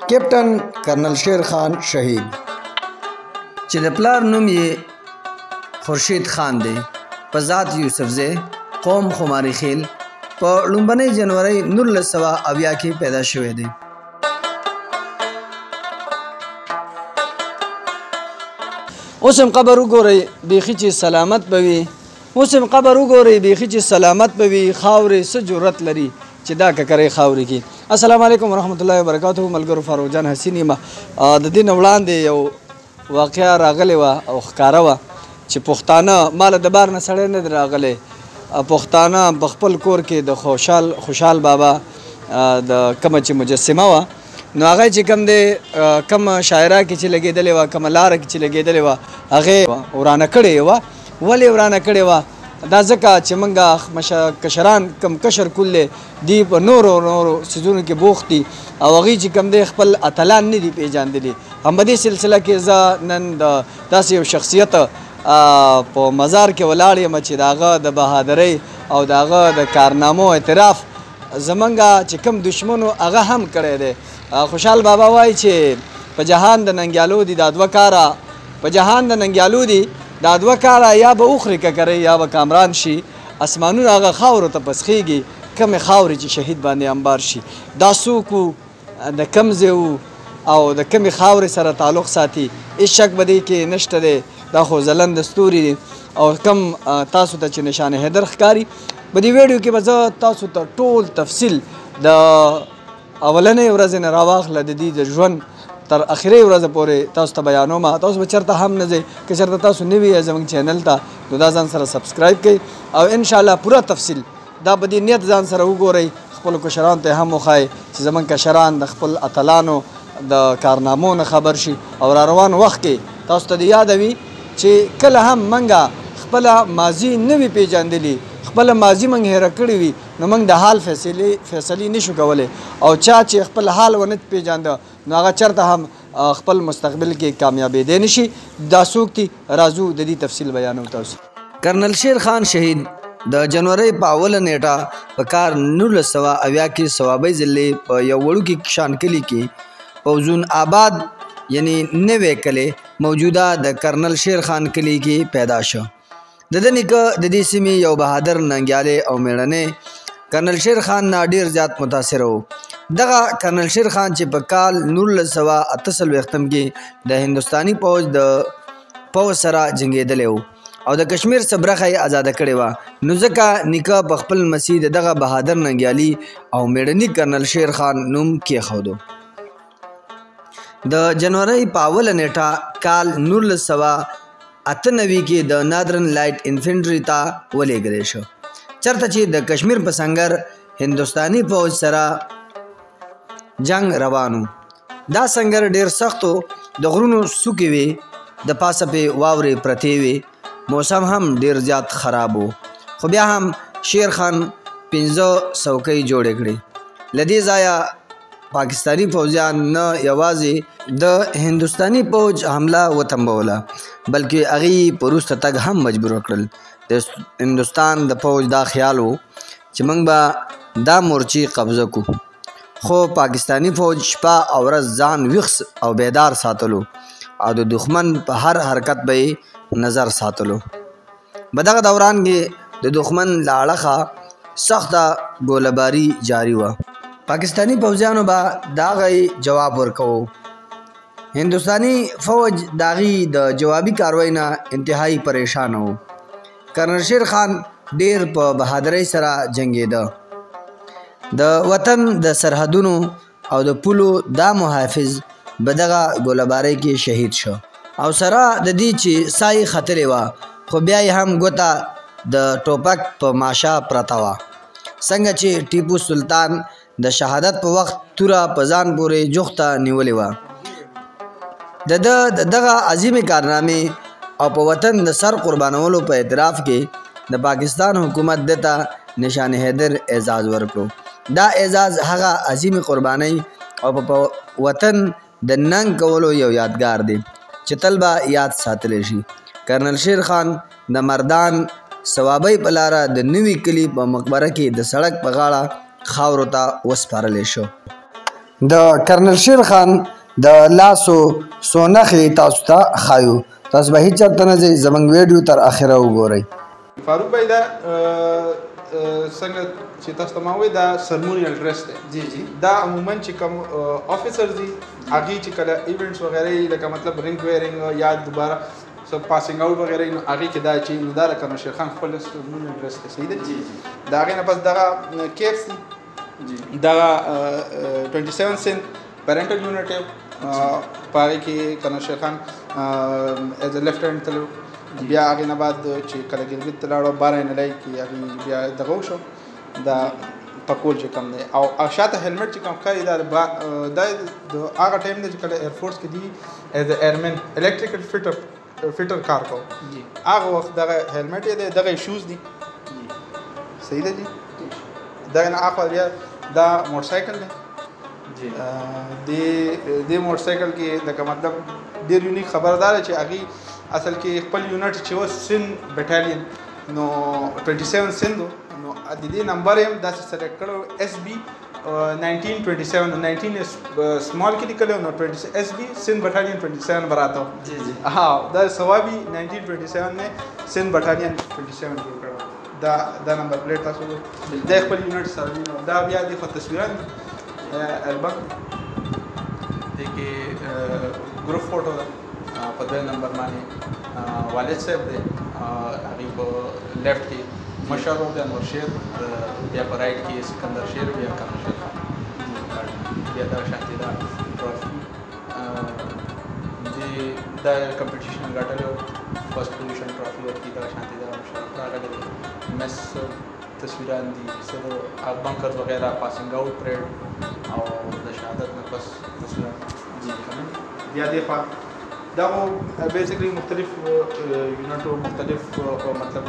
کیپټن کرنل شیر خان شهید چې د پلار نوم یې خورشید خان دی، په ذات یوسفزی، قوم خماری خیل، په لومبنۍ جنورۍ 1970 کې پیدا شوی دی. اوس هم قبر وګورئ بیخي چې سلامت به وي، اوس هم قبر وګورئ بیخي چې سلامت به وي، خاورې څه جرأت لري چې دا ککرې خاورې کې. السلام علیکم ورحمت الله وبرکاتو. ملګرو فاروق جان حسین یم. د دې نه وړاندې یو واقعه راغلې وه او ښکاره وه چې پښتانه ماله د بار نه سړی نه دی راغلی، پښتانه په خپل کور کې د خوشحال بابا د کومه چې مجسمه وه نو هغه چې کوم دی کوم شاعره کې چې لګېدلې وه، کومه لاره کې چې لګېدلې وه هغې ورانه کړې وه. ولې ورانه کړې وه؟ دا ځکه چې موږ کشران کم کشر کل دی په نورو څیزونو کې بوخت دي او هغوی چې کوم دی خپل اتلان نه دي پېژندلي. هم په دې سلسله کې زه نن داسې یو شخصیت په مزار کې ولاړ یم چې د هغه د بهادرۍ او د هغه د کارنامو اعتراف زمونږ چې کوم دشمنو هغه هم کړی دی. خوشحال بابا وایي چې په جهان د ننګیالو دي دا دوه کاره، په جهان د ننګیالو دي دا دوه کاره، یا به اوخرې ککرۍ یا به کامران شي، اسمانونه هغه خاورو ته پسخېږي، کمې خاورې چې شهید باندې انبار شي. دا څوک وو، د کوم ځای وو او د کمې خاورې سره تعلق ساتي، هېڅ شک به دې کې نشته دی. دا خو ځلنده ستوري دي او کم تاسو ته چې نشان حیدر ښکاري. په دې ویډیو کې به زه تاسو ته ټول تفصیل د اولنۍ ورځې نه راواخله د دې د ژوند تر اخرې ورځې پورې تاسو ته بیانوم. تاسو به چېرته هم نه ځئ، که چېرته تاسو نوي یې زموږ چینل ته نو دا ځان سره سبسکرایب کړئ او انشاءالله پوره تفصیل دا په دې نیت ځان سره وګورئ، خپلو کشرانو ته هم وښایئ چې زموږ کشران د خپل اتلانو د کارنامو نه خبر شي او را روان وخت کې تاسو ته د یاده وي چې کله هم موږ خپله ماضي نه وي پېژندلي، خپله ماضي موږ هیره کړې وي نو موږ د حال فیصلې نشو کولی او چا چې خپل حال ونه پېژانده نو هغه چېرته هم خپل مستقبل کې کامیابېدی نشي. دا څوک دي راځو د دې تفصیل بیانو تاسو. کرنل شیر خان شهید د جنورۍ په اوله نیټه په کار 1970 کې صوابۍ ضلع په یو وړوکي شانکلي کې پوزون آباد یعنی نوی کلی موجوده د کرنل شیر خان کلی کې پیدا شو. د ده نیکه د دې سیمې یو بهادر ننګیالی او میړنی کرنل شیر خان نه ډېر زیات متاثره و. دغه کرنل شیر خان چې په کال 1948 کې د هندوستاني پوځ سره جنګېدلی و او د کشمیر څه برخه یې ازاده کړې وه، نو ځکه نیکه په خپل مسیح د دغه بهادر ننګیالي او میړني کرنل شیر خان نوم کېښودو. د جنورۍ په اوله نیټه کال 1998 کې د نادرن لایټ انفنټري ته ولېږلی شو، چېرته چې د کشمیر په سنګر هندوستاني پوځ سره جنگ روانو. دا سنګر ډېر سخت و، د غرونو څوکې وې، د پاسه پې واورې پرتې وې، موسم هم ډېر زیات خراب و، خو بیا هم شیر خان 15 څوکۍ جوړې کړې. له دې ځایه پاکستانی فوجیان نه یوازې د هندوستاني پوځ حمله وتنبوله بلکې هغې په وروسته تګ هم مجبور کړل. د هندوستان د پوځ دا خیال و چې موږ به دا مورچې قبضه کړو، خو پاکستانی فوج شپه او ورځ ځان ویښ او بیدار ساتلو او د دښمن په هر حرکت به یې نظر ساتلو. په دغه دوران کې د دښمن له اړخه سخته ګولهباري جاري وه. پاکستانی پوځیانو به د هغې جواب ورکوو. هندوستاني فوج د هغې د جوابي کاروۍ نه انتهایی پریشانه و. کرنل شیر خان ډېر په بهادرۍ سره جنګېده. د وطن د سرحدونو او د پولو دا محافظ په دغه ګولهبارۍ کې شهید شو او سره د دې چې ساه یې ختلې وه خو بیا یې هم ګوته د ټوپک په ماشه پرته وه. څنګه چې ټیپو سلطان د شهادت په وخت توره په ځان پورې جوخته نیولې وه. د دغه عظیمې کارنامې او په وطن د سر قربانولو په اعتراف کې د پاکستان حکومت دته نشان حیدر اعزاز ورکړو. دا اعزاز هغه عظیمې قربانۍ او په وطن د ننګ کولو یو یادګار دی چې تل به یاد ساتلی شي. کرنل شیر خان د مردان صوابۍ په لاره د نوي کلي په مقبره کې د سړک په غاړه خاورو ته وسپارلی شو. د کرنل شیر خان د لاسو څو نښې تاسو ته ښایو. تاسو به هېڅ چېرته نه ځئ، زموږ ویډیو تر اخره وګورئ. فاروق بھائی دا څنګه چې تاسو ته ما وایي دا سرمونیل ډریس دی. جی جی دا عموما چې کوم افیسرز دي هغې چې کله ایونټس وغیره یي لکه مطلب رینګ ویرینګ یا دوباره پاسینګ آوټ وغیره نو هغې کې دا چې نو دا د کرنل شیر خان خپل سرمونیل ډریس دی. صحیح دی. جی جی د هغې نه پس دغه کیپس دي، جی دغه 27 سنت پیرنټل یونټ په هغې کې کرنل شیر خان ایز ا لیفټننټ تلو. بیا هغې نه بعد چې کله ګلګت ته لاړو 12 نلۍ کې هغې بیا دغه وشو دا پکول چې کوم دی او شاته هیلمټ چې کوم ښکاري دا د هغه ټایم دی چې کله ایرفورس کې دي ایز ا ایرمین الکټریکل فټر کار کوو. جی هغه وخت دغه هیلمټ یې دی، دغه شوز دي. صحیح دی جی. دغه نه اخوا بیا دا موټرسایکل دی. جی دې موټرسایکل کې لکه مطلب ډېر یونیک خبره دا ده چې هغې اصل کې خپل یونټ چې و سند بیټالین نو 27 سند نو د دې نمبر یې هم داسې سلیکټ کړی SB 1927 نو 19 سمال کې لیکلی نو SB سند بیټالین 27 به راته و. جی جی ها دا ثوابي 1927 نه سند بیټالین 27 جوړ کړی. دا نمبر پلیټ تاسو د خپل یونټ سره دا بیا د خو تصویران البم دې کې ګروپ فوټو ده په 2 نمبر باندې والد صاحب دی، هغې په لیفټ کې مشر دی انور شیر، بیا په رایټ کې سکندر شیر، بیا کرنل شیر خان، بیا دغه شانتې دا ټرافي دا کمپټیشن ګټلی و، فرسټ پوزیشن ټرافي ورکړي. دغه شانتې دا مشرف راغلی دی. مس تصویران دي څه د بنکرز وغیره پاسینګ آوټ پریډ او د شهادت نه پس تصویران. جی بیا دې خوا دا خو بیسیکلی مختلف یونټو مختلف مطلب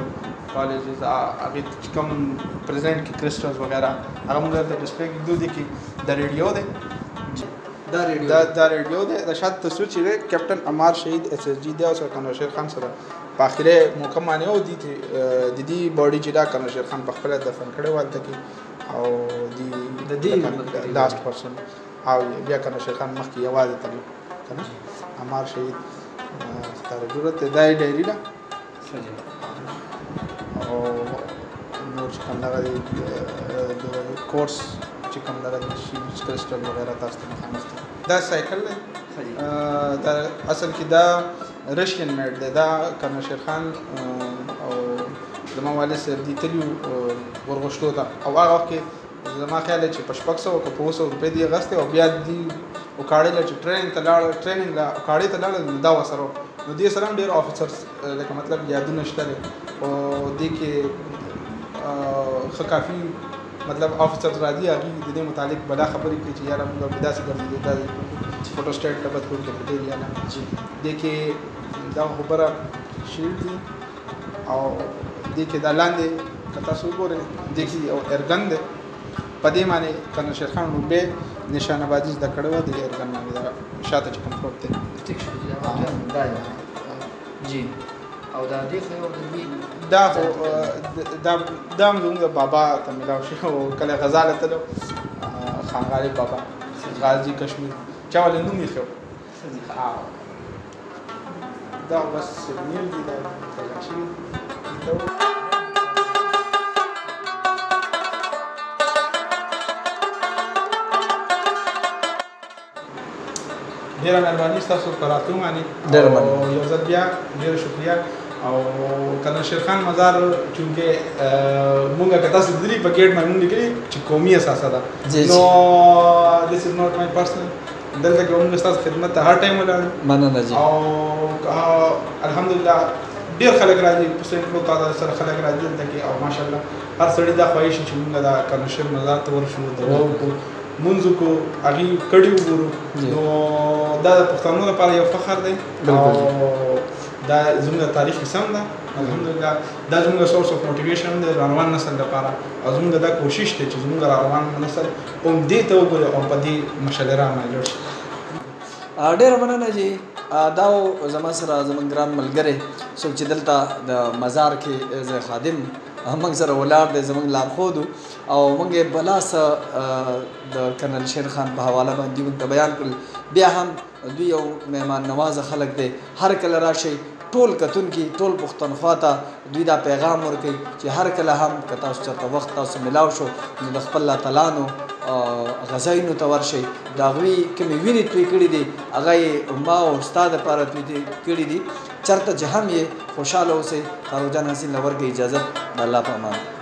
کالجز هغې چې کوم پرزنټ کې کرسټلز وغیره هغه موږ دلته ډسپلې کې دو دي کې د ریډیو دی. دا ریډیو دی. د شاته تصویر چې دی کیپټن عمار شهید SSG دی او سره کرنل شیر خان سره په آخري موقع باندې و دي د دې باډي چې دا کرنل شیر خان په خپله دفن کړی و هلته کې او د دې لاست پرسن او بیا کرنل شیر خان مخکې یوازې تلو که نه عمار شهید ستاره ضرورت دی. دا یې ډایري ده او نور چې کوم دغه د کورس چې کوم دغه د شیلډز کرسټل وغیره تاسو ته مخامخ دی. دا سایکل دی. دا اصل کې دا رشین میډ دی. دا کرنل شیر خان او زما والد صاحب دي تلي ورغشتو ته او هغه وخت کې زما خیال دی چې په 600 که په 200 روپۍ دې اخیستې او بیا دې وکاړې له چې ټریننګ ته وکاړې ته لاړل نو دا ورسره و. نو دې سره هم ډېر افیسرز لکه مطلب یادونه شته دی او دې کې ښه کافي مطلب افیسرز راځي هغوی د دې متعلق بلا خبرې کوي چې یاره موږ به داسې ګرځېدو دا فوټوسټیټ ډبت کوم کمپیوټر یا نه. دې کې دا خبره شیلډ دي او دې کې دا لاندې که تاسو وګورئ دې کې یو ایرګن دی. په دې باندې کرنل شیر خان لومبۍ نشانه بازي زده کړې وه د ایرګن باندې دا شاته چې کوم پروت دی. جی او دا دې خو دا هم زموږ د بابا ته میلاو شوی او کله غزاله تلو خان غالب بابا غازي کشمیر چا ولې نوم یې ښه دا بس سیونیر دي دا تلل شوي ډېره مهرباني ستاسو په راتلو باندې او یو ځل بیا ډېره شکریه. او کرنل شیر خان مزار چونکې مونږ که تاسو لیدلي په ګیټ باندې مونږ لیکلي چې قومي اثاثه ده نو دس از ناٹ مای پرسنل. دلته کې مونږ ستاسو خدمت ته هر ټایم ولاړو. مننه جی. او الحمدلله ډېر خلک راځي په سینټ کلو تعداد سره خلک راځي دلته کې او ماشاءالله هر سړي دا خواهش چې مونږ دا کرنل شیر مزار ته ورشو دعا وکړو مونځ وکړو هغې کړي وګورو نو دا د پښتنو لپاره یو فخر دی او دا زموږ د تاریخ قسم ده الحمدلله. دا زموږ سورس اف موټیویشن دی روان نسل لپاره او زموږ دا کوشش دی چې زموږ روان نسل هم دې ته وګوري او په دې مشعلې رامایل شي. ډېره مننه جی. دا زما سره زموږ ګران ملګری څوک چې دلته د مزار کې ایز خادم موږ سره ولاړ دی زموږ لارښود او موږ یې بلا څه د کرنل شیر خان په حواله باندې موږ ته بیان کړل. بیا هم دوی یو مهمان نوازه خلک دی، هر کله راشئ ټول کتونکي ټول پښتونخوا ته دوی دا پیغام ورکوي چې هر کله هم که تاسو چېرته وخت تاسو میلاو شو نو د خپل الله تعالی نو غذاینو ته ورشئ. د هغوی کومې وینې توی کړي دي هغه یې ما او ستا دپاره توی کړي دي. چېرته چې هم یې خوشحاله اوسئ. فاروق جان حسین له ورکړئ اجازت. د الله په امان.